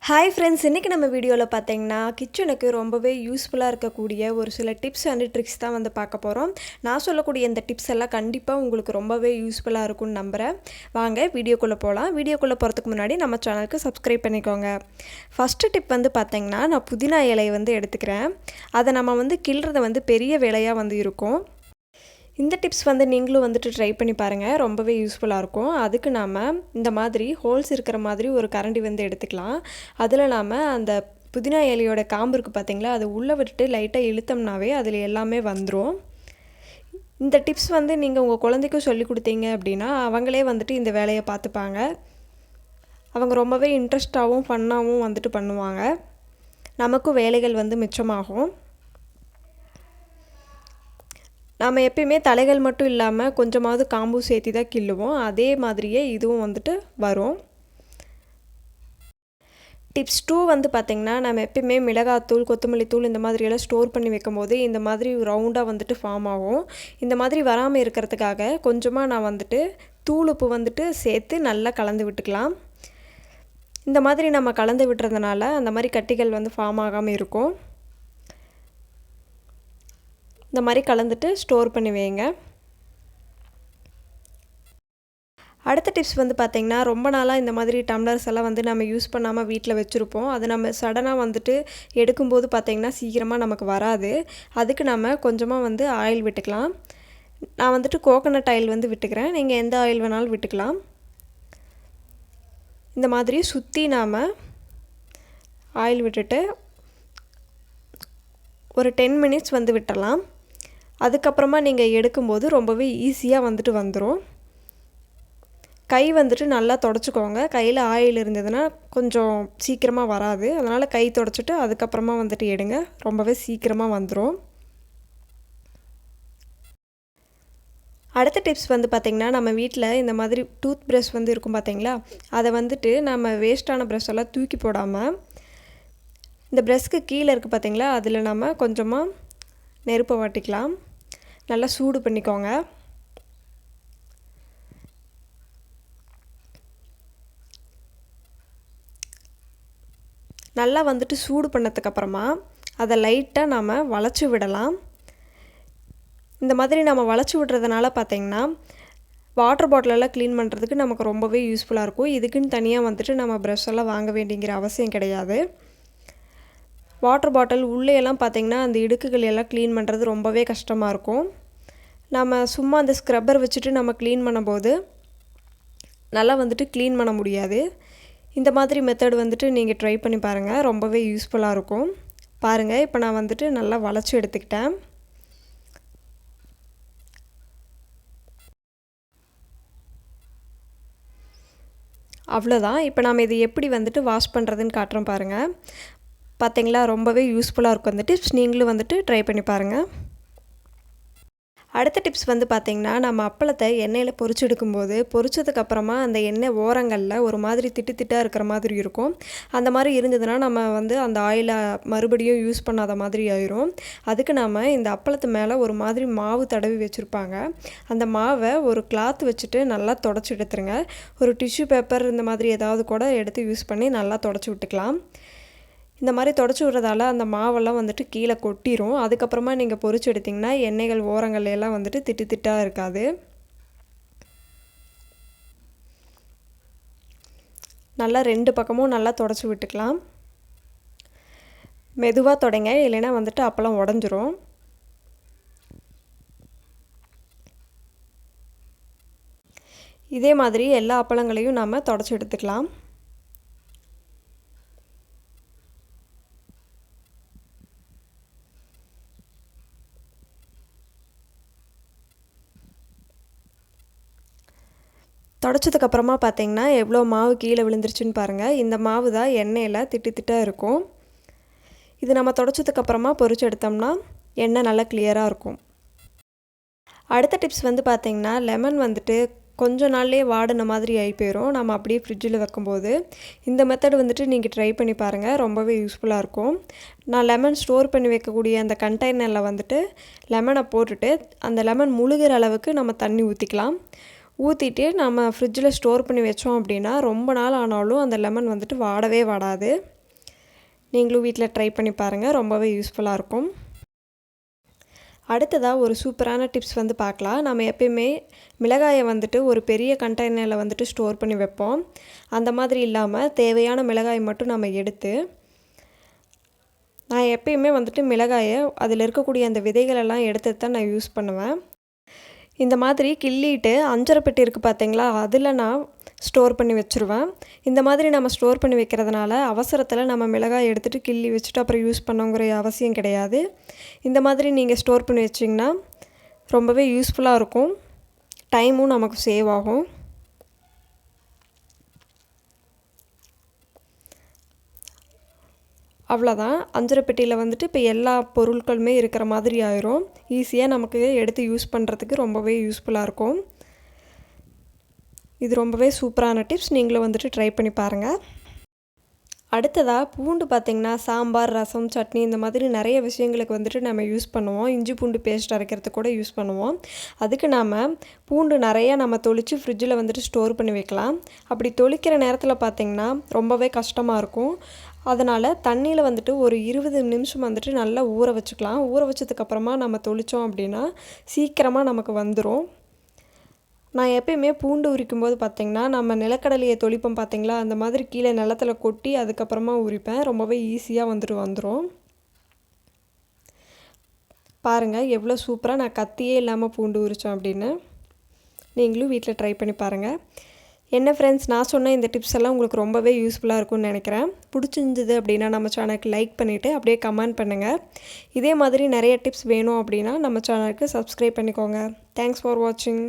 Hi friends, இன்றைக்கி நம்ம வீடியோவில் பார்த்தீங்கன்னா கிச்சனுக்கு ரொம்பவே யூஸ்ஃபுல்லாக இருக்கக்கூடிய ஒரு சில டிப்ஸ் அண்ட் ட்ரிக்ஸ் தான் வந்து பார்க்க போகிறோம். நான் சொல்லக்கூடிய இந்த டிப்ஸ் எல்லாம் கண்டிப்பாக உங்களுக்கு ரொம்பவே யூஸ்ஃபுல்லாக இருக்கும்னு நம்புகிறேன். வாங்க வீடியோக்குள்ளே போகலாம். வீடியோக்குள்ளே போகிறதுக்கு முன்னாடி நம்ம சேனலுக்கு சப்ஸ்கிரைப் பண்ணிக்கோங்க. ஃபஸ்ட்டு டிப் வந்து பார்த்தீங்கன்னா, நான் புதினா இலையை வந்து எடுத்துக்கிறேன். அதை நம்ம வந்து கிள்றதை வந்து பெரிய வேலையாக வந்து இருக்கும். இந்த டிப்ஸ் வந்து நீங்களும் வந்துட்டு ட்ரை பண்ணி பாருங்கள், ரொம்பவே யூஸ்ஃபுல்லாக இருக்கும். அதுக்கு நாம் இந்த மாதிரி ஹோல்ஸ் இருக்கிற மாதிரி ஒரு கரண்டி வந்து எடுத்துக்கலாம். அதில் நாம் அந்த புதினா இலையோட காம்பு இருக்குது பார்த்தீங்களா, அதை உள்ளே விட்டுட்டு லைட்டாக இழுத்தோம்னாவே அதில் எல்லாமே வந்துடும். இந்த டிப்ஸ் வந்து நீங்கள் உங்கள் குழந்தைக்கும் சொல்லி கொடுத்தீங்க அப்படின்னா அவங்களே வந்துட்டு இந்த வேலையை பார்த்துப்பாங்க. அவங்க ரொம்பவே இன்ட்ரெஸ்டாகவும் ஃபன்னாகவும் வந்துட்டு பண்ணுவாங்க. நமக்கும் வேலைகள் வந்து மிச்சமாகும். நாம் எப்பயுமே தலைகள் மட்டும் இல்லாமல் கொஞ்சமாவது காம்பு சேர்த்து தான் கிள்ளுவோம். அதே மாதிரியே இதுவும் வந்துட்டு வரும். டிப்ஸ் 2 வந்து பார்த்திங்கன்னா, நம்ம எப்பயுமே மிளகாத்தூள், கொத்தமல்லி தூள் இந்த மாதிரியெல்லாம் ஸ்டோர் பண்ணி வைக்கும்போது இந்த மாதிரி ரவுண்டாக வந்துட்டு ஃபார்ம் ஆகும். இந்த மாதிரி வராமல் இருக்கிறதுக்காக கொஞ்சமாக நான் வந்துட்டு தூள் உப்பு வந்துட்டு சேர்த்து நல்லா கலந்து விட்டுக்கலாம். இந்த மாதிரி நம்ம கலந்து விட்டுறதுனால அந்த மாதிரி கட்டிகள் வந்து ஃபார்ம் ஆகாமல் இருக்கும். இந்த மாதிரி கலந்துட்டு ஸ்டோர் பண்ணி வைங்க. அடுத்த டிப்ஸ் வந்து பார்த்திங்கன்னா, ரொம்ப நாளாக இந்த மாதிரி டம்ளர்ஸ் எல்லாம் வந்து நம்ம யூஸ் பண்ணாமல் வீட்டில் வச்சுருப்போம். அது நம்ம சடனாக வந்துட்டு எடுக்கும்போது பார்த்திங்கன்னா சீக்கிரமாக நமக்கு வராது. அதுக்கு நம்ம கொஞ்சமாக வந்து ஆயில் விட்டுக்கலாம். நான் வந்துட்டு கோகோனட் ஆயில் வந்து விட்டுக்கிறேன். நீங்கள் எந்த ஆயில் வேணாலும் விட்டுக்கலாம். இந்த மாதிரி சுற்றி நாம் ஆயில் விட்டுட்டு ஒரு 10 மினிட்ஸ் வந்து விட்டுறலாம். அதுக்கப்புறமா நீங்கள் எடுக்கும்போது ரொம்பவே ஈஸியாக வந்துட்டு வந்துடும். கை வந்துட்டு நல்லா தொடச்சிக்கோங்க. கையில் ஆயில் இருந்ததுன்னா கொஞ்சம் சீக்கிரமாக வராது. அதனால் கை தொடச்சிட்டு அதுக்கப்புறமா வந்துட்டு எடுங்க. ரொம்பவே சீக்கிரமாக வந்துடும். அடுத்த டிப்ஸ் வந்து பார்த்திங்கன்னா, நம்ம வீட்டில் இந்த மாதிரி டூத் ப்ரஷ் வந்து இருக்கும் பார்த்திங்களா, அதை வந்துட்டு நம்ம வேஸ்ட்டான ப்ரஷ் எல்லாம் தூக்கி போடாமல் இந்த ப்ரஷ்க்கு கீழே இருக்குது பார்த்திங்களா, அதில் நம்ம கொஞ்சமாக நெருப்பை வாட்டிக்கலாம். நல்லா சூடு பண்ணிக்கோங்க. நல்லா வந்துட்டு சூடு பண்ணதுக்கப்புறமா அதை லைட்டாக நாம் வளைச்சி விடலாம். இந்த மாதிரி நம்ம வளைச்சி விடுறதுனால பார்த்திங்கன்னா வாட்டர் பாட்டிலெல்லாம் க்ளீன் பண்ணுறதுக்கு நமக்கு ரொம்பவே யூஸ்ஃபுல்லாக இருக்கும். இதுக்குன்னு தனியாக வந்துட்டு நம்ம ப்ரஷ் எல்லாம் வாங்க வேண்டிங்கிற அவசியம் கிடையாது. வாட்டர் பாட்டில் உள்ளேயெல்லாம் பார்த்திங்கன்னா அந்த இடுக்குகள் எல்லாம் க்ளீன் பண்ணுறது ரொம்பவே கஷ்டமாக இருக்கும். நம்ம சும்மா அந்த ஸ்க்ரப்பர் வச்சுட்டு நம்ம க்ளீன் பண்ணும்போது நல்லா வந்துட்டு க்ளீன் பண்ண முடியாது. இந்த மாதிரி மெத்தட் வந்துட்டு நீங்கள் ட்ரை பண்ணி பாருங்கள், ரொம்பவே யூஸ்ஃபுல்லாக இருக்கும். பாருங்கள், இப்போ நான் வந்துட்டு நல்லா வளைச்சி எடுத்துக்கிட்டேன். அவ்வளோதான். இப்போ நாம் இது எப்படி வந்துட்டு வாஷ் பண்ணுறதுன்னு காட்டுறோம் பாருங்கள். பார்த்திங்களா, ரொம்பவே யூஸ்ஃபுல்லாக இருக்கும் அந்த டிப்ஸ். நீங்களும் வந்துட்டு ட்ரை பண்ணி பாருங்கள். அடுத்த டிப்ஸ் வந்து பார்த்திங்கன்னா, நம்ம அப்பளத்தை எண்ணெயில் பொரிச்செடுக்கும்போது பொரிச்சதுக்கப்புறமா அந்த எண்ணெய் ஓரங்களில் ஒரு மாதிரி திட்டாக இருக்கிற மாதிரி இருக்கும். அந்த மாதிரி இருந்ததுன்னா நம்ம வந்து அந்த ஆயிலை மறுபடியும் யூஸ் பண்ணாத மாதிரி ஆயிரும். அதுக்கு நம்ம இந்த அப்பளத்து மேலே ஒரு மாதிரி மாவு தடவி வச்சுருப்பாங்க. அந்த மாவை ஒரு கிளாத் வச்சுட்டு நல்லா தொடச்சி எடுத்துருங்க. ஒரு டிஷ்யூ பேப்பர் இந்த மாதிரி ஏதாவது கூட எடுத்து யூஸ் பண்ணி நல்லா தொடச்சி விட்டுக்கலாம். இந்த மாதிரி தொடச்சி விடுறதால அந்த மாவெல்லாம் வந்துட்டு கீழே கொட்டிடும். அதுக்கப்புறமா நீங்கள் பொரிச்சு எடுத்திங்கன்னா எண்ணெய்கள் ஓரங்கள் எல்லாம் வந்துட்டு திட்டாக இருக்காது. நல்லா 2 பக்கமும் நல்லா தொடச்சி விட்டுக்கலாம். மெதுவாக தொடங்க, இல்லைன்னா வந்துட்டு அப்பளம் உடஞ்சிரும். இதே மாதிரி எல்லா அப்பளங்களையும் நாம் தொடச்சி எடுத்துக்கலாம். தொடச்சதுக்கப்புறமா பார்த்திங்கன்னா எவ்வளோ மாவு கீழே விழுந்துருச்சுன்னு பாருங்கள். இந்த மாவு தான் எண்ணெயில் திட்டாக இருக்கும். இது நம்ம தொடச்சதுக்கப்புறமா பொரிச்சு எடுத்தோம்னா எண்ணெய் நல்லா கிளியராக இருக்கும். அடுத்த டிப்ஸ் வந்து பார்த்திங்கன்னா, லெமன் வந்துட்டு கொஞ்ச நாள்லேயே வாடின மாதிரி ஆகி போயிடும் நம்ம அப்படியே ஃப்ரிட்ஜில் வைக்கும்போது. இந்த மெத்தட் வந்துட்டு நீங்கள் ட்ரை பண்ணி பாருங்கள், ரொம்பவே யூஸ்ஃபுல்லாக இருக்கும். நான் லெமன் ஸ்டோர் பண்ணி வைக்கக்கூடிய அந்த கண்டெய்னரில் வந்துட்டு லெமனை போட்டுட்டு அந்த லெமன் முழுகிற அளவுக்கு நம்ம தண்ணி ஊற்றிக்கலாம். ஊற்றிட்டு நம்ம ஃப்ரிட்ஜில் ஸ்டோர் பண்ணி வச்சோம் அப்படின்னா ரொம்ப நாள் ஆனாலும் அந்த லெமன் வந்துட்டு வாடவே வாடாது. நீங்களும் வீட்டில் ட்ரை பண்ணி பாருங்கள், ரொம்பவே யூஸ்ஃபுல்லாக இருக்கும். அடுத்ததாக ஒரு சூப்பரான டிப்ஸ் வந்து பார்க்கலாம். நம்ம எப்பயுமே மிளகாயை வந்துட்டு ஒரு பெரிய கண்டெய்னரில் வந்துட்டு ஸ்டோர் பண்ணி வைப்போம். அந்த மாதிரி இல்லாமல் தேவையான மிளகாய் மட்டும் நம்ம எடுத்து, நான் எப்பயுமே வந்துட்டு மிளகாயை அதில் இருக்கக்கூடிய அந்த விதைகளெல்லாம் எடுத்து தான் நான் யூஸ் பண்ணுவேன். இந்த மாதிரி கிள்ளிட்டு அஞ்சரை பெட்டி இருக்குது பார்த்தீங்களா, அதில் நான் ஸ்டோர் பண்ணி வச்சுருவேன். இந்த மாதிரி நம்ம ஸ்டோர் பண்ணி வைக்கிறதுனால அவசரத்தில் நம்ம மிளகாய் எடுத்துகிட்டு கிள்ளி வச்சுட்டு அப்புறம் யூஸ் பண்ணோங்கிற அவசியம் கிடையாது. இந்த மாதிரி நீங்கள் ஸ்டோர் பண்ணி வச்சிங்கன்னா ரொம்பவே யூஸ்ஃபுல்லாக இருக்கும், டைமும் நமக்கு சேவ் ஆகும். அவ்வளோதான், அஞ்சரை பெட்டியில் வந்துட்டு இப்போ எல்லா பொருட்களுமே இருக்கிற மாதிரி ஆயிரும். ஈஸியாக நமக்கு எடுத்து யூஸ் பண்ணுறதுக்கு ரொம்பவே யூஸ்ஃபுல்லாக இருக்கும். இது ரொம்பவே சூப்பரான டிப்ஸ், நீங்களும் வந்துட்டு ட்ரை பண்ணி பாருங்கள். அடுத்ததாக பூண்டு பார்த்திங்கன்னா சாம்பார், ரசம், சட்னி இந்த மாதிரி நிறைய விஷயங்களுக்கு வந்துட்டு நம்ம யூஸ் பண்ணுவோம். இஞ்சி பூண்டு பேஸ்ட் அரைக்கிறதுக்கு கூட யூஸ் பண்ணுவோம். அதுக்கு நாம் பூண்டு நிறையா நம்ம தொளித்து ஃப்ரிட்ஜில் வந்துட்டு ஸ்டோர் பண்ணி வைக்கலாம். அப்படி தொளிக்கிற நேரத்தில் பார்த்திங்கன்னா ரொம்பவே கஷ்டமாக இருக்கும். அதனால் தண்ணியில் வந்துட்டு ஒரு 20 நிமிஷம் வந்துட்டு நல்லா ஊற வச்சுக்கலாம். ஊற வச்சதுக்கப்புறமா நம்ம தொளித்தோம் அப்படின்னா சீக்கிரமாக நமக்கு வந்துடும். நான் எப்பயுமே பூண்டு உரிக்கும்போது பார்த்திங்கன்னா நம்ம நிலக்கடலையை தொளிப்போம் பார்த்திங்களா, அந்த மாதிரி கீழே நிலத்தில் கொட்டி அதுக்கப்புறமா உரிப்பேன். ரொம்பவே ஈஸியாக வந்துடும். பாருங்கள் எவ்வளோ சூப்பராக நான் கத்தியே இல்லாமல் பூண்டு உரித்தேன் அப்படின்னு. நீங்களும் வீட்டில் ட்ரை பண்ணி பாருங்கள். என்ன ஃப்ரெண்ட்ஸ், நான் சொன்ன இந்த டிப்ஸ் எல்லாம் உங்களுக்கு ரொம்பவே யூஸ்ஃபுல்லாக இருக்கும்னு நினைக்கிறேன். பிடிச்சிருந்தது அப்படின்னா நம்ம சேனலுக்கு லைக் பண்ணிவிட்டு அப்படியே கமெண்ட் பண்ணுங்கள். இதே மாதிரி நிறைய டிப்ஸ் வேணும் அப்படின்னா நம்ம சேனலுக்கு சப்ஸ்கிரைப் பண்ணிக்கோங்க. தேங்க்ஸ் ஃபார் வாட்சிங்.